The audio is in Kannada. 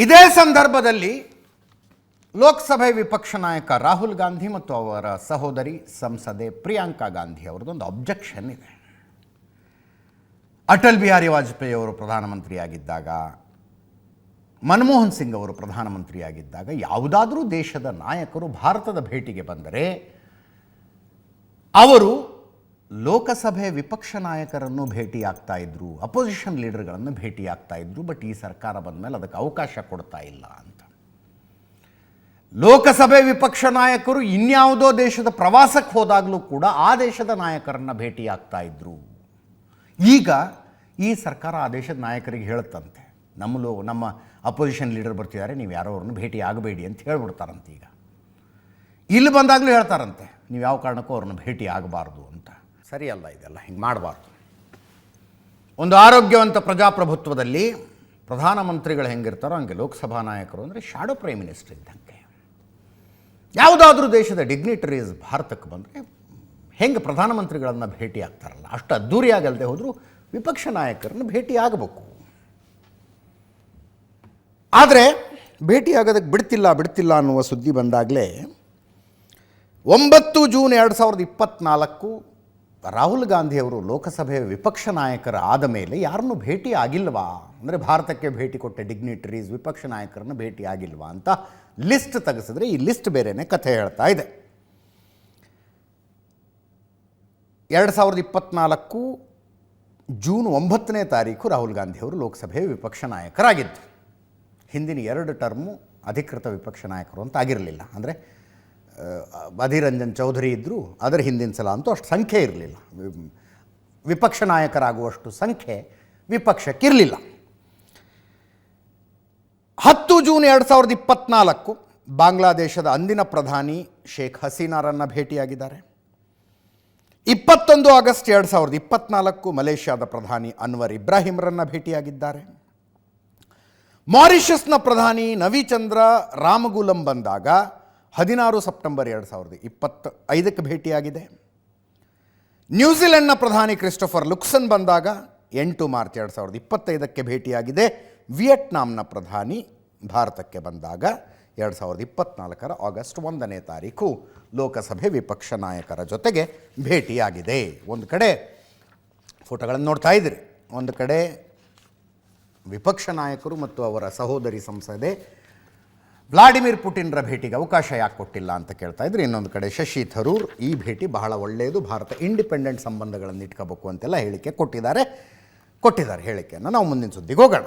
ಇದೇ ಸಂದರ್ಭದಲ್ಲಿ ಲೋಕಸಭೆ ವಿಪಕ್ಷ ನಾಯಕ ರಾಹುಲ್ ಗಾಂಧಿ ಮತ್ತು ಅವರ ಸಹೋದರಿ ಸಂಸದೆ ಪ್ರಿಯಾಂಕಾ ಗಾಂಧಿ ಅವರದೊಂದು ಅಬ್ಜೆಕ್ಷನ್ ಇದೆ. ಅಟಲ್ ಬಿಹಾರಿ ವಾಜಪೇಯಿ ಅವರು ಪ್ರಧಾನಮಂತ್ರಿಯಾಗಿದ್ದಾಗ, ಮನಮೋಹನ್ ಸಿಂಗ್ ಅವರು ಪ್ರಧಾನಮಂತ್ರಿಯಾಗಿದ್ದಾಗ ಯಾವುದಾದರೂ ದೇಶದ ನಾಯಕರು ಭಾರತದ ಭೇಟಿಗೆ ಬಂದರೆ ಅವರು ಲೋಕಸಭೆ ವಿಪಕ್ಷ ನಾಯಕರನ್ನು ಭೇಟಿಯಾಗ್ತಾ ಇದ್ರು, ಅಪೋಸಿಷನ್ ಲೀಡರ್ಗಳನ್ನು ಭೇಟಿಯಾಗ್ತಾ ಇದ್ರು. ಬಟ್ ಈ ಸರ್ಕಾರ ಬಂದ ಮೇಲೆ ಅದಕ್ಕೆ ಅವಕಾಶ ಕೊಡ್ತಾ ಇಲ್ಲ ಅಂತ. ಲೋಕಸಭೆ ವಿಪಕ್ಷ ನಾಯಕರು ಇನ್ಯಾವುದೋ ದೇಶದ ಪ್ರವಾಸಕ್ಕೆ ಹೋದಾಗಲೂ ಕೂಡ ಆ ದೇಶದ ನಾಯಕರನ್ನು ಭೇಟಿಯಾಗ್ತಾ ಇದ್ರು. ಈಗ ಈ ಸರ್ಕಾರ ಆ ದೇಶದ ನಾಯಕರಿಗೆ ಹೇಳುತ್ತಂತೆ, ನಮ್ಮ ಅಪೋಸಿಷನ್ ಲೀಡರ್ ಬರ್ತಿದ್ದಾರೆ, ನೀವು ಯಾರೋ ಅವ್ರನ್ನ ಭೇಟಿ ಆಗಬೇಡಿ ಅಂತ ಹೇಳ್ಬಿಡ್ತಾರಂತೆ. ಈಗ ಇಲ್ಲಿ ಬಂದಾಗಲೂ ಹೇಳ್ತಾರಂತೆ, ನೀವು ಯಾವ ಕಾರಣಕ್ಕೂ ಅವ್ರನ್ನ ಭೇಟಿ ಆಗಬಾರ್ದು ಅಂತ. ಸರಿಯಲ್ಲ, ಇದೆಲ್ಲ ಹಿಂಗೆ ಮಾಡಬಾರ್ದು. ಒಂದು ಆರೋಗ್ಯವಂತ ಪ್ರಜಾಪ್ರಭುತ್ವದಲ್ಲಿ ಪ್ರಧಾನಮಂತ್ರಿಗಳು ಹೆಂಗಿರ್ತಾರೋ ಹಂಗೆ ಲೋಕಸಭಾ ನಾಯಕರು ಅಂದರೆ ಶಾಡೋ ಪ್ರೈಮ್ ಮಿನಿಸ್ಟರ್ ಇದ್ದಂಗೆ. ಯಾವುದಾದ್ರೂ ದೇಶದ ಡಿಗ್ನಿಟರೀಸ್ ಭಾರತಕ್ಕೆ ಬಂದರೆ ಹೆಂಗೆ ಪ್ರಧಾನಮಂತ್ರಿಗಳನ್ನು ಭೇಟಿ ಆಗ್ತಾರಲ್ಲ, ಅಷ್ಟು ಅದ್ದೂರಿಯಾಗಲ್ಲದೆ ಹೋದರೂ ವಿಪಕ್ಷ ನಾಯಕರನ್ನು ಭೇಟಿ ಆಗಬೇಕು. ಆದರೆ ಭೇಟಿಯಾಗೋದಕ್ಕೆ ಬಿಡ್ತಿಲ್ಲ ಅನ್ನುವ ಸುದ್ದಿ ಬಂದಾಗಲೇ 9 ಜೂನ್ 2024 ರಾಹುಲ್ ಗಾಂಧಿಯವರು ಲೋಕಸಭೆಯ ವಿಪಕ್ಷ ನಾಯಕರ ಆದ ಮೇಲೆ ಯಾರನ್ನೂ ಭೇಟಿ ಆಗಿಲ್ವಾ, ಅಂದರೆ ಭಾರತಕ್ಕೆ ಭೇಟಿ ಕೊಟ್ಟ ಡಿಗ್ನಿಟರೀಸ್ ವಿಪಕ್ಷ ನಾಯಕರನ್ನು ಭೇಟಿ ಆಗಿಲ್ವಾ ಅಂತ ಲಿಸ್ಟ್ ತೆಗೆಸಿದ್ರೆ ಈ ಲಿಸ್ಟ್ ಬೇರೆಯೇ ಕಥೆ ಹೇಳ್ತಾ ಇದೆ. 2024 ಜೂನ್ 9ನೇ ತಾರೀಕು ರಾಹುಲ್ ಗಾಂಧಿಯವರು ಲೋಕಸಭೆಯ ವಿಪಕ್ಷ ನಾಯಕರಾಗಿದ್ದರು. ಹಿಂದಿನ 2 ಟರ್ಮು ಅಧಿಕೃತ ವಿಪಕ್ಷ ನಾಯಕರು ಅಂತ ಆಗಿರಲಿಲ್ಲ. ಅಂದರೆ ಅಧೀರ್ ರಂಜನ್ ಚೌಧರಿ ಇದ್ದರು, ಅದರ ಹಿಂದಿನ ಸಲ ಅಂತೂ ಅಷ್ಟು ಸಂಖ್ಯೆ ಇರಲಿಲ್ಲ. ವಿಪಕ್ಷ ನಾಯಕರಾಗುವಷ್ಟು ಸಂಖ್ಯೆ ವಿಪಕ್ಷಕ್ಕಿರಲಿಲ್ಲ. 10 ಜೂನ್ 2024 ಬಾಂಗ್ಲಾದೇಶದ ಅಂದಿನ ಪ್ರಧಾನಿ ಶೇಖ್ ಹಸೀನಾರನ್ನು ಭೇಟಿಯಾಗಿದ್ದಾರೆ. 21 ಆಗಸ್ಟ್ 2024 ಮಲೇಷ್ಯಾದ ಪ್ರಧಾನಿ ಅನ್ವರ್ ಇಬ್ರಾಹಿಂರನ್ನು ಭೇಟಿಯಾಗಿದ್ದಾರೆ. ಮಾರಿಷಸ್ನ ಪ್ರಧಾನಿ ನವಿಚಂದ್ರ ರಾಮಗುಲಂ ಬಂದಾಗ 16 ಸೆಪ್ಟೆಂಬರ್ 2025 ಭೇಟಿಯಾಗಿದೆ. ನ್ಯೂಜಿಲೆಂಡ್ನ ಪ್ರಧಾನಿ ಕ್ರಿಸ್ಟೋಫರ್ ಲುಕ್ಸನ್ ಬಂದಾಗ 8 ಮಾರ್ಚ್ 2025 ಭೇಟಿಯಾಗಿದೆ. ವಿಯೆಟ್ನಾಂನ ಪ್ರಧಾನಿ ಭಾರತಕ್ಕೆ ಬಂದಾಗ 2024 ಆಗಸ್ಟ್ 1ನೇ ತಾರೀಕು ಲೋಕಸಭೆ ವಿಪಕ್ಷ ನಾಯಕರ ಜೊತೆಗೆ ಭೇಟಿಯಾಗಿದೆ. ಒಂದು ಕಡೆ ಫೋಟೋಗಳನ್ನು ನೋಡ್ತಾ ಇದ್ದೀರಿ, ಒಂದು ಕಡೆ ವಿಪಕ್ಷ ನಾಯಕರು ಮತ್ತು ಅವರ ಸಹೋದರಿ ಸಂಸದೆ ವ್ಲಾಡಿಮಿರ್ ಪುಟಿನ್ರ ಭೇಟಿಗೆ ಅವಕಾಶ ಯಾಕೆ ಕೊಟ್ಟಿಲ್ಲ ಅಂತ ಕೇಳ್ತಾ ಇದ್ರು. ಇನ್ನೊಂದು ಕಡೆ ಶಶಿ ಥರೂರ್ ಈ ಭೇಟಿ ಬಹಳ ಒಳ್ಳೆಯದು, ಭಾರತ ಇಂಡಿಪೆಂಡೆಂಟ್ ಸಂಬಂಧಗಳನ್ನು ಇಟ್ಕೋಬೇಕು ಅಂತೆಲ್ಲ ಹೇಳಿಕೆ ಕೊಟ್ಟಿದ್ದಾರೆ ಹೇಳಿಕೆಯನ್ನು ನಾವು ಮುಂದಿನ ಸುದ್ದಿಗೆ ಹೋಗೋಣ.